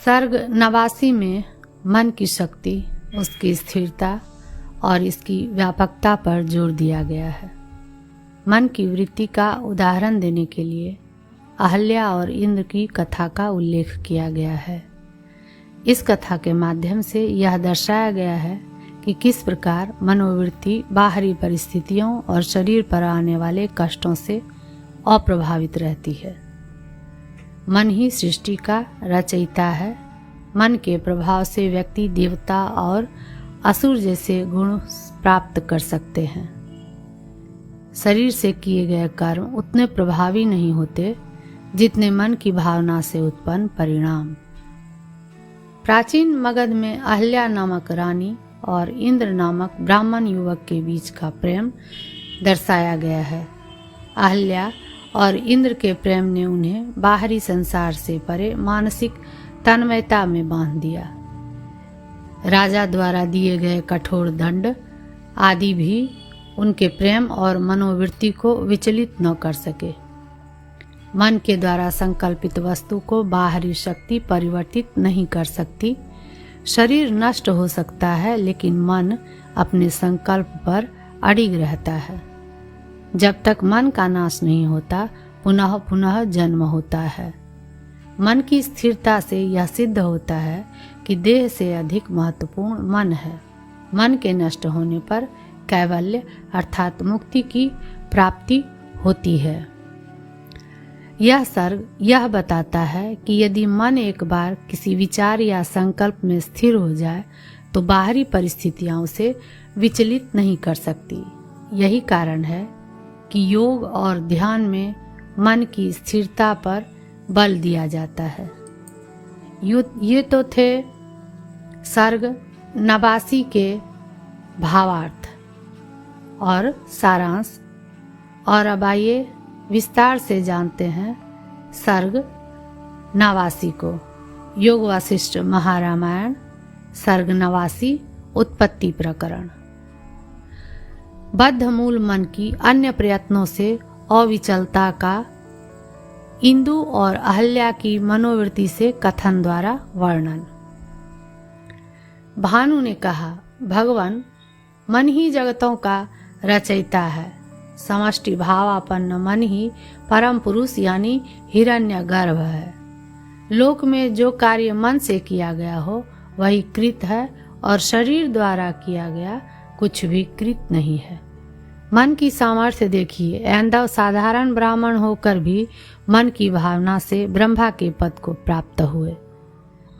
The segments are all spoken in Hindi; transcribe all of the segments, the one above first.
सर्ग 89 में मन की शक्ति, उसकी स्थिरता और इसकी व्यापकता पर जोर दिया गया है। मन की वृत्ति का उदाहरण देने के लिए अहल्या और इंद्र की कथा का उल्लेख किया गया है। इस कथा के माध्यम से यह दर्शाया गया है कि किस प्रकार मनोवृत्ति बाहरी परिस्थितियों और शरीर पर आने वाले कष्टों से अप्रभावित रहती है। मन ही सृष्टि का रचयिता है। मन के प्रभाव से व्यक्ति देवता और असुर जैसे गुण प्राप्त कर सकते हैं। शरीर से किए गए कर्म उतने प्रभावी नहीं होते जितने मन की भावना से उत्पन्न परिणाम। प्राचीन मगध में अहल्या नामक रानी और इंद्र नामक ब्राह्मण युवक के बीच का प्रेम दर्शाया गया है। अहल्या और इंद्र के प्रेम ने उन्हें बाहरी संसार से परे मानसिक तन्मयता में बांध दिया। राजा द्वारा दिए गए कठोर दंड आदि भी उनके प्रेम और मनोवृत्ति को विचलित न कर सके। मन के द्वारा संकल्पित वस्तु को बाहरी शक्ति परिवर्तित नहीं कर सकती। शरीर नष्ट हो सकता है लेकिन मन अपने संकल्प पर अडिग रहता है। जब तक मन का नाश नहीं होता पुनः पुनः जन्म होता है। मन की स्थिरता से यह सिद्ध होता है कि देह से अधिक महत्वपूर्ण मन है। मन के नष्ट होने पर कैवल्य अर्थात मुक्ति की प्राप्ति होती है। यह सर्ग यह बताता है कि यदि मन एक बार किसी विचार या संकल्प में स्थिर हो जाए तो बाहरी परिस्थितियां उसे विचलित नहीं कर सकती। यही कारण है कि योग और ध्यान में मन की स्थिरता पर बल दिया जाता है। ये तो थे सर्ग 89 के भावार्थ और सारांश। और अब आइए विस्तार से जानते हैं सर्ग 89 को। योग वासिष्ठ महारामायण सर्ग 89 उत्पत्ति प्रकरण। बद्ध मूल मन की अन्य प्रयत्नों से अविचलता का इंदु और अहल्या की मनोवृत्ति से कथन द्वारा वर्णन। भानु ने कहा, भगवान मन ही जगतों का रचयिता है। समष्टि भावापन्न मन ही परम पुरुष यानी हिरण्यगर्भ है। लोक में जो कार्य मन से किया गया हो वही कृत है और शरीर द्वारा किया गया कुछ भी कृत नहीं है। मन की सामर्थ्य देखिए। ऐंदव साधारण ब्राह्मण होकर भी मन की भावना से ब्रह्मा के पद को प्राप्त हुए।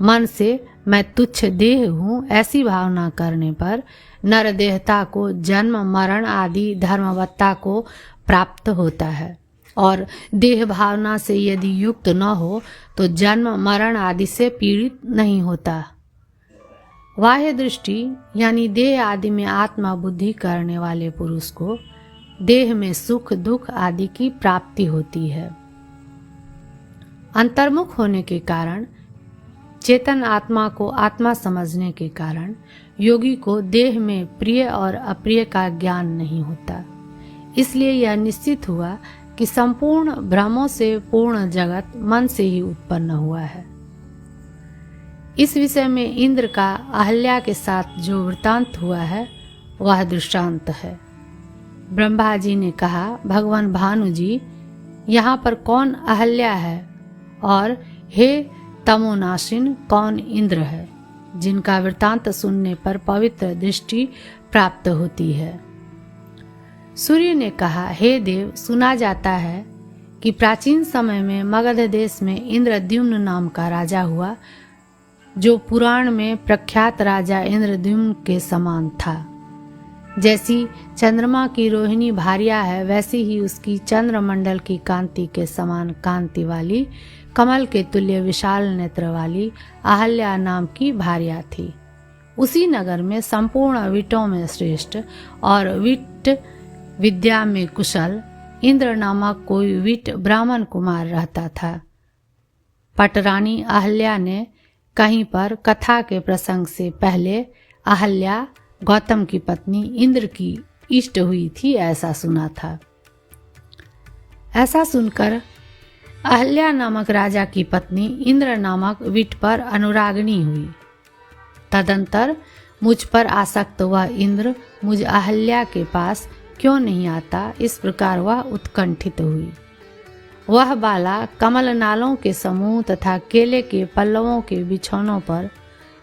मन से मैं तुच्छ देह हूँ ऐसी भावना करने पर नर देहता को जन्म मरण आदि धर्मवत्ता को प्राप्त होता है और देह भावना से यदि युक्त न हो तो जन्म मरण आदि से पीड़ित नहीं होता। बाह्य दृष्टि यानी देह आदि में आत्मा बुद्धि करने वाले पुरुष को देह में सुख दुख आदि की प्राप्ति होती है। अंतर्मुख होने के कारण, चेतन आत्मा को आत्मा समझने के कारण योगी को देह में प्रिय और अप्रिय का ज्ञान नहीं होता। इसलिए यह निश्चित हुआ कि संपूर्ण भ्रमों से पूर्ण जगत मन से ही उत्पन्न हुआ है। इस विषय में इंद्र का अहल्या के साथ जो वृतांत हुआ है वह दृष्टांत है। ब्रह्मा जी ने कहा, भगवान भानु जी, यहाँ पर कौन अहल्या है और हे तमोनाशिन कौन इंद्र है, जिनका वृतांत सुनने पर पवित्र दृष्टि प्राप्त होती है। सूर्य ने कहा, हे देव, सुना जाता है कि प्राचीन समय में मगध देश में इंद्रद्युम्न नाम का राजा हुआ जो पुराण में प्रख्यात राजा इंद्रद्युम्न के समान था। जैसी चंद्रमा की रोहिणी भार्या है वैसी ही उसकी चंद्रमंडल की कांति के समान कांति वाली कमल के तुल्य विशाल नेत्र वाली अहल्या नाम की भार्या थी। उसी नगर में संपूर्ण विटों में श्रेष्ठ और विट विद्या में कुशल इंद्र नामक कोई विट ब्राह्मण कुमार रहता था। पटरानी अहल्या ने कहीं पर कथा के प्रसंग से पहले अहल्या गौतम की पत्नी इंद्र की इष्ट हुई थी ऐसा सुना था। ऐसा सुनकर अहल्या नामक राजा की पत्नी इंद्र नामक विट पर अनुरागिणी हुई। तदंतर मुझ पर आसक्त वह इंद्र मुझ अहल्या के पास क्यों नहीं आता, इस प्रकार वह उत्कंठित हुई। वह बाला कमल नालों के समूह तथा केले के पल्लवों के बिछौनों पर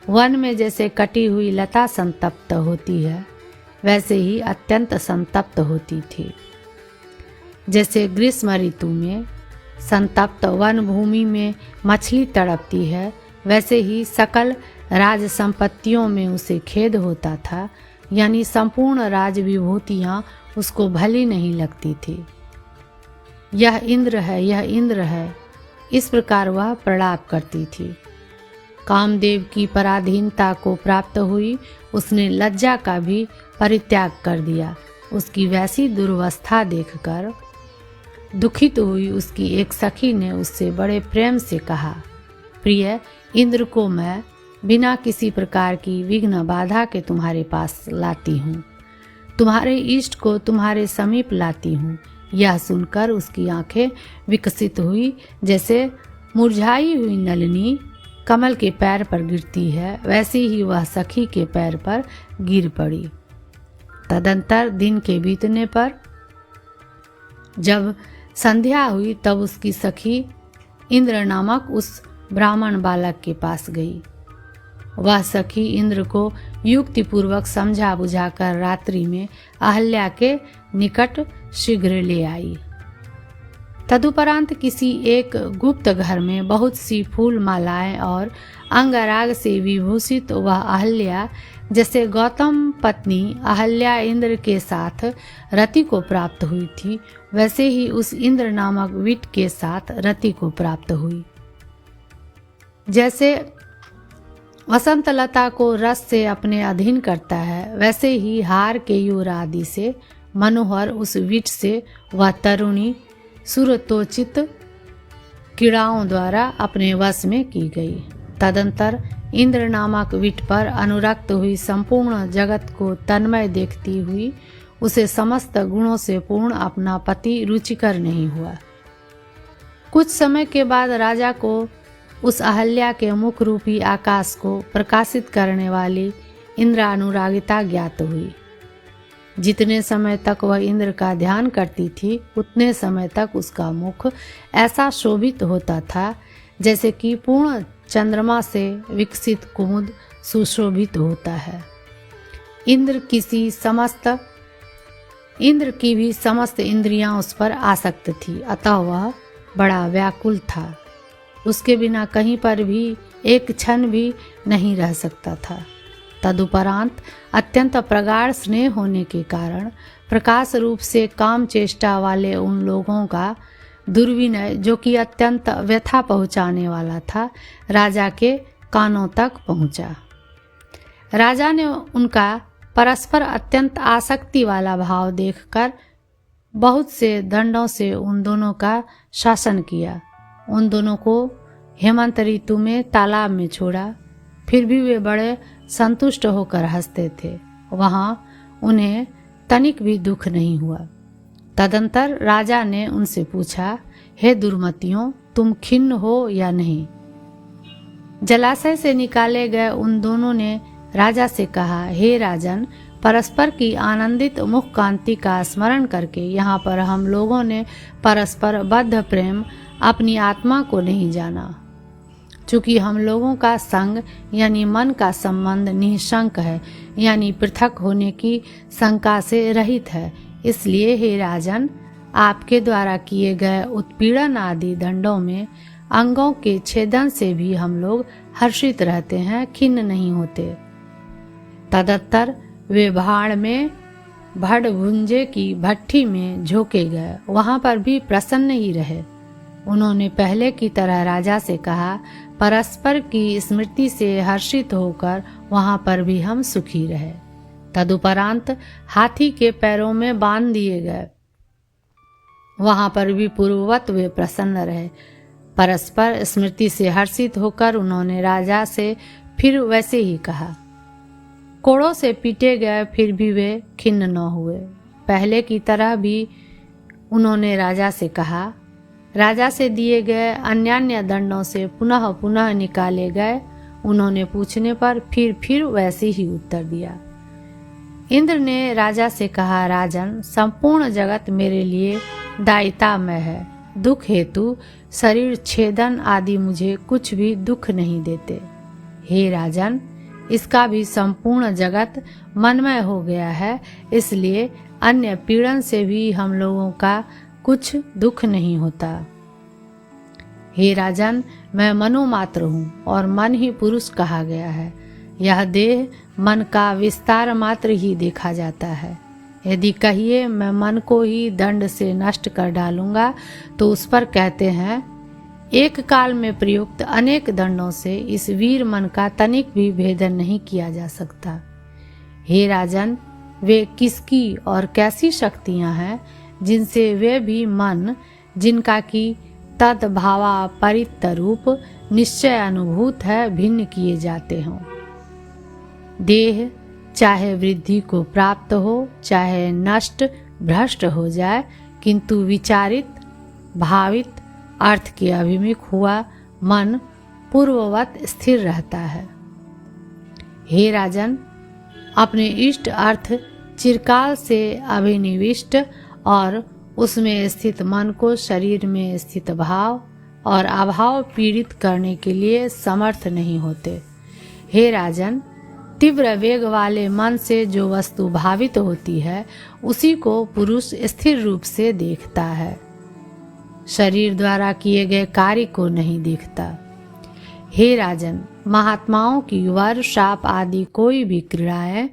वन में जैसे कटी हुई लता संतप्त होती है, वैसे ही अत्यंत संतप्त होती थी। जैसे ग्रीष्म ऋतु में संतप्त वन भूमि में मछली तड़पती है, वैसे ही सकल राज संपत्तियों में उसे खेद होता था, यानी संपूर्ण राज विभूतियाँ उसको भली नहीं लगती थी। यह इंद्र है, यह इंद्र है, इस प्रकार वह प्रलाप करती थी। कामदेव की पराधीनता को प्राप्त हुई, उसने लज्जा का भी परित्याग कर दिया। उसकी वैसी दुर्वस्था देखकर दुखित हुई उसकी एक सखी ने उससे बड़े प्रेम से कहा, प्रिय, इंद्र को मैं बिना किसी प्रकार की विघ्न बाधा के तुम्हारे पास लाती हूँ, तुम्हारे इष्ट को तुम्हारे समीप लाती हूँ। यह सुनकर उसकी आंखें विकसित हुई, जैसे मुरझाई हुई नलिनी कमल के पैर पर गिरती है, वैसे ही वह सखी के पैर पर गिर पड़ी। तदंतर दिन के बीतने पर जब संध्या हुई, तब उसकी सखी इंद्र नामक उस ब्राह्मण बालक के पास गई। वह सखी इंद्र को युक्तिपूर्वक समझा बुझाकर रात्रि में अहल्या के निकट शीघ्र ले आई। तदुपरांत किसी एक गुप्त घर में बहुत सी फूल मालाएं और अंगराग से विभूषित वह अहल्या, जैसे गौतम पत्नी अहल्या इंद्र के साथ रति को प्राप्त हुई थी, वैसे ही उस इंद्र नामक विट के साथ रति को प्राप्त हुई। जैसे वसंत लता को रस से अपने अधीन करता है, वैसे ही हार केयूर आदि से मनोहर उस विट से वह तरुणी सुरतोचित कीड़ाओं द्वारा अपने वश में की गई। तदंतर इंद्र नामक विट पर अनुरक्त हुई संपूर्ण जगत को तन्मय देखती हुई उसे समस्त गुणों से पूर्ण अपना पति रुचिकर नहीं हुआ। कुछ समय के बाद राजा को उस अहल्या के मुख रूपी आकाश को प्रकाशित करने वाली इंद्रानुरागिता ज्ञात हुई। जितने समय तक वह इंद्र का ध्यान करती थी, उतने समय तक उसका मुख ऐसा शोभित होता था जैसे कि पूर्ण चंद्रमा से विकसित कुमुद सुशोभित होता है। इंद्र की भी समस्त इंद्रियां उस पर आसक्त थी, अतः वह बड़ा व्याकुल था। उसके बिना कहीं पर भी एक क्षण भी नहीं रह सकता था। तदुपरांत अत्यंत प्रगाढ़ स्नेह होने के कारण प्रकाश रूप से काम चेष्टा वाले उन लोगों का दुर्विनय, जो कि अत्यंत व्यथा पहुँचाने वाला था, राजा के कानों तक पहुँचा। राजा ने उनका परस्पर अत्यंत आसक्ति वाला भाव देखकर बहुत से दंडों से उन दोनों का शासन किया। उन दोनों को हेमंत ऋतु में तालाब में छोड़ा, फिर भी वे बड़े संतुष्ट होकर हंसते थे। वहाँ उन्हें तनिक भी दुख नहीं हुआ। तदंतर राजा ने उनसे पूछा, हे दुर्मतियों, तुम खिन्न हो या नहीं? जलाशय से निकाले गए उन दोनों ने राजा से कहा, हे राजन, परस्पर की आनंदित मुख कांति का स्मरण करके यहाँ पर हम लोगों ने परस्पर बद्ध प्रेम अपनी आत्मा को नहीं जाना। चूँकि हम लोगों का संग यानी मन का संबंध निःशंक है, यानी पृथक होने की शंका से रहित है, इसलिए हे राजन, आपके द्वारा किए गए उत्पीड़न आदि दंडों में अंगों के छेदन से भी हम लोग हर्षित रहते हैं, खिन्न नहीं होते। तदत्तर वे भाड़ में भड़भुंजे की भट्ठी में झोंके गए, वहाँ पर भी प्रसन्न ही रहे। उन्होंने पहले की तरह राजा से कहा, परस्पर की स्मृति से हर्षित होकर वहाँ पर भी हम सुखी रहे। तदुपरांत हाथी के पैरों में बांध दिए गए, वहाँ पर भी पूर्ववत वे प्रसन्न रहे। परस्पर स्मृति से हर्षित होकर उन्होंने राजा से फिर वैसे ही कहा। कोड़ों से पीटे गए, फिर भी वे खिन्न न हुए। पहले की तरह भी उन्होंने राजा से कहा, राजा से दिए गए अन्यान्य दंडों से पुनः पुनः निकाले गए। उन्होंने पूछने पर फिर वैसे ही उत्तर दिया। इंद्र ने राजा से कहा, राजन, संपूर्ण जगत मेरे लिए दायितामय है। दुख हेतु शरीर छेदन आदि मुझे कुछ भी दुख नहीं देते। हे राजन, इसका भी संपूर्ण जगत मनमय हो गया है, इसलिए अन्य पीड़न से भी हम लोगों का कुछ दुख नहीं होता। हे राजन, मैं मनोमात्र हूँ और मन ही पुरुष कहा गया है। यह देह मन का विस्तार मात्र ही देखा जाता है। यदि कहिए मैं मन को ही दंड से नष्ट कर डालूंगा, तो उस पर कहते हैं, एक काल में प्रयुक्त अनेक दंडों से इस वीर मन का तनिक भी भेदन नहीं किया जा सकता। हे राजन, वे किसकी और कैसी शक्तियां हैं जिनसे वे भी मन, जिनका की तद्भावा परित रूप निश्चय अनुभूत है, भिन्न किए जाते हों। देह चाहे वृद्धि को प्राप्त हो, चाहे नष्ट भ्रष्ट हो जाए, किंतु विचारित भावित अर्थ के अभिमुख हुआ मन पूर्ववत स्थिर रहता है। हे राजन, अपने इष्ट अर्थ चिरकाल से अभिनिविष्ट और उसमें स्थित मन को शरीर में स्थित भाव और अभाव पीड़ित करने के लिए समर्थ नहीं होते। हे राजन, तीव्र वेग वाले मन से जो वस्तु भावित होती है, उसी को पुरुष स्थिर रूप से देखता है, शरीर द्वारा किए गए कार्य को नहीं देखता। हे राजन, महात्माओं की वर, शाप आदि कोई भी क्रीड़ाएं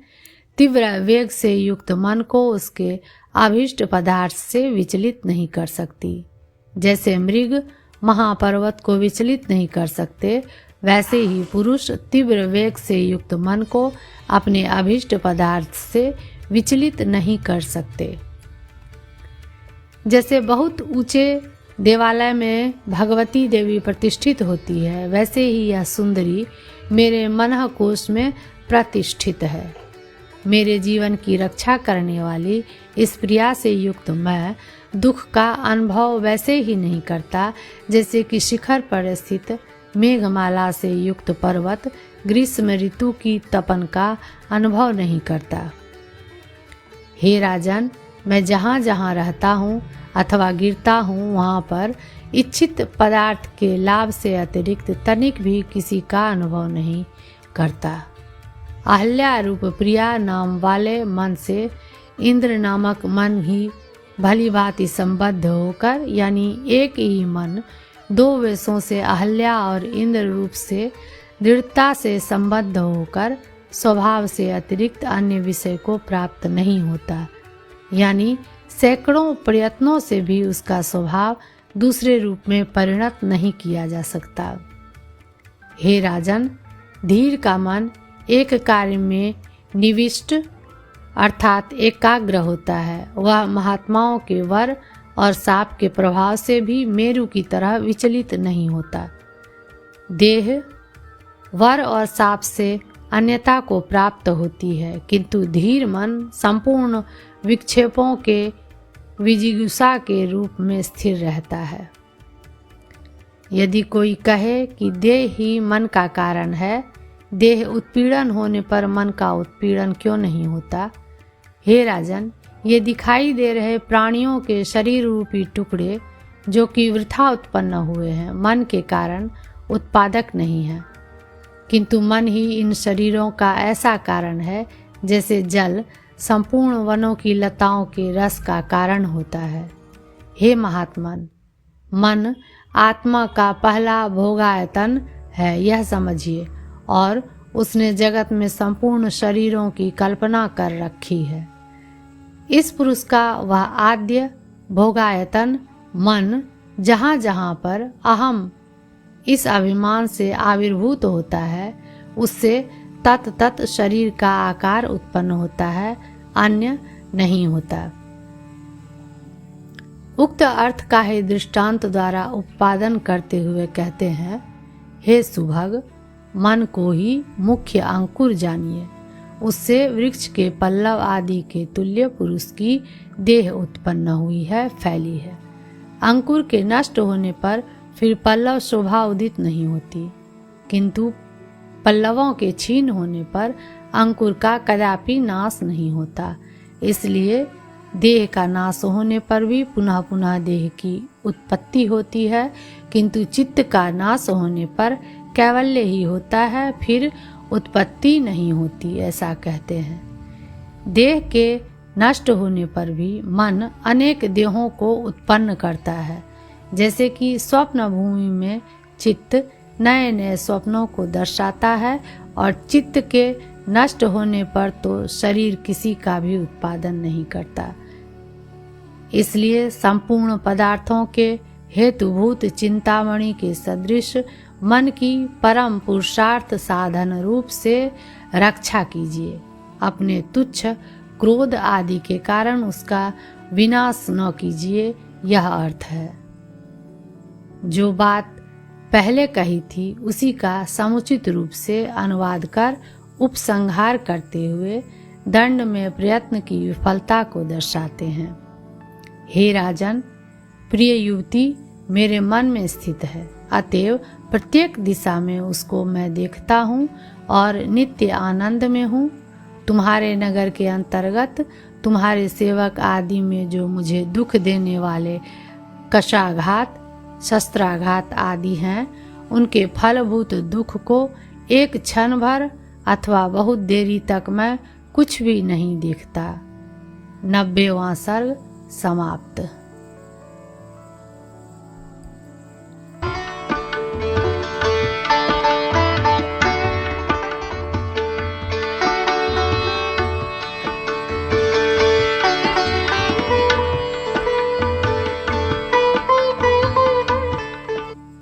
तीव्र वेग से युक्त मन को उसके अभीष्ट पदार्थ से विचलित नहीं कर सकती। जैसे मृग महापर्वत को विचलित नहीं कर सकते, वैसे ही पुरुष तीव्र वेग से युक्त मन को अपने अभीष्ट पदार्थ से विचलित नहीं कर सकते। जैसे बहुत ऊंचे देवालय में भगवती देवी प्रतिष्ठित होती है, वैसे ही यह सुंदरी मेरे मन कोश में प्रतिष्ठित है। मेरे जीवन की रक्षा करने वाली इस प्रिया से युक्त मैं दुख का अनुभव वैसे ही नहीं करता, जैसे कि शिखर पर स्थित मेघमाला से युक्त पर्वत ग्रीष्म ऋतु की तपन का अनुभव नहीं करता। हे राजन, मैं जहाँ जहाँ रहता हूँ अथवा गिरता हूँ, वहाँ पर इच्छित पदार्थ के लाभ से अतिरिक्त तनिक भी किसी का अनुभव नहीं करता। अहल्या रूप प्रिया नाम वाले मन से इंद्र नामक मन ही भली भांति संबद्ध होकर, यानी एक ही मन दो वेशों से अहल्या और इंद्र रूप से दृढ़ता से संबद्ध होकर स्वभाव से अतिरिक्त अन्य विषय को प्राप्त नहीं होता, यानी सैकड़ों प्रयत्नों से भी उसका स्वभाव दूसरे रूप में परिणत नहीं किया जा सकता। हे राजन, धीर का मन एक कार्य में निविष्ट अर्थात एकाग्र होता है। वह महात्माओं के वर और साप के प्रभाव से भी मेरु की तरह विचलित नहीं होता। देह वर और साप से अन्यता को प्राप्त होती है, किंतु धीर मन संपूर्ण विक्षेपों के विजिगुषा के रूप में स्थिर रहता है। यदि कोई कहे कि देह ही मन का कारण है, देह उत्पीड़न होने पर मन का उत्पीड़न क्यों नहीं होता? हे राजन, ये दिखाई दे रहे प्राणियों के शरीर रूपी टुकड़े जो कि वृथा उत्पन्न हुए हैं, मन के कारण उत्पादक नहीं है, किंतु मन ही इन शरीरों का ऐसा कारण है जैसे जल संपूर्ण वनों की लताओं के रस का कारण होता है। हे महात्मन, मन आत्मा का पहला भोगायतन है, यह समझिए, और उसने जगत में संपूर्ण शरीरों की कल्पना कर रखी है। इस पुरुष का वह आद्य भोगायतन मन जहाँ जहाँ पर अहम इस अभिमान से आविर्भूत होता है, उससे तत् तत् शरीर का आकार उत्पन्न होता है, अन्य नहीं होता। उक्त अर्थ का ही दृष्टांत द्वारा उत्पादन करते हुए कहते हैं, हे सुभग, मन को ही मुख्य अंकुर जानिए, उससे वृक्ष के पल्लव आदि के तुल्य पुरुष की देह उत्पन्न हुई है, फैली है। अंकुर के नष्ट होने पर फिर पल्लव शोभा उदित नहीं होती, किंतु पल्लवों के छीन होने पर अंकुर का कदापि नाश नहीं होता। इसलिए देह का नाश होने पर भी पुनः पुनः देह की उत्पत्ति होती है, किंतु चित्त का नाश होने पर कैवल्य ही होता है, फिर उत्पत्ति नहीं होती, ऐसा कहते हैं। देह के नष्ट होने पर भी मन अनेक देहों को उत्पन्न करता है। जैसे कि स्वप्न भूमि में चित्त नए नए स्वप्नों को दर्शाता है, और चित्त के नष्ट होने पर तो शरीर किसी का भी उत्पादन नहीं करता। इसलिए संपूर्ण पदार्थों के हेतुभूत चिंतामणि के सदृश मन की परम पुरुषार्थ साधन रूप से रक्षा कीजिए। अपने तुच्छ क्रोध आदि के कारण उसका विनाश न कीजिए, यह अर्थ है। जो बात पहले कही थी उसी का समुचित रूप से अनुवाद कर उपसंहार करते हुए दंड में प्रयत्न की विफलता को दर्शाते हैं। हे राजन, प्रिय युवती मेरे मन में स्थित है, अतएव प्रत्येक दिशा में उसको मैं देखता हूँ और नित्य आनंद में हूँ। तुम्हारे नगर के अंतर्गत तुम्हारे सेवक आदि में जो मुझे दुख देने वाले कशाघात, शस्त्राघात आदि हैं, उनके फलभूत दुख को एक क्षण भर अथवा बहुत देरी तक मैं कुछ भी नहीं देखता। 90वां सर्ग समाप्त।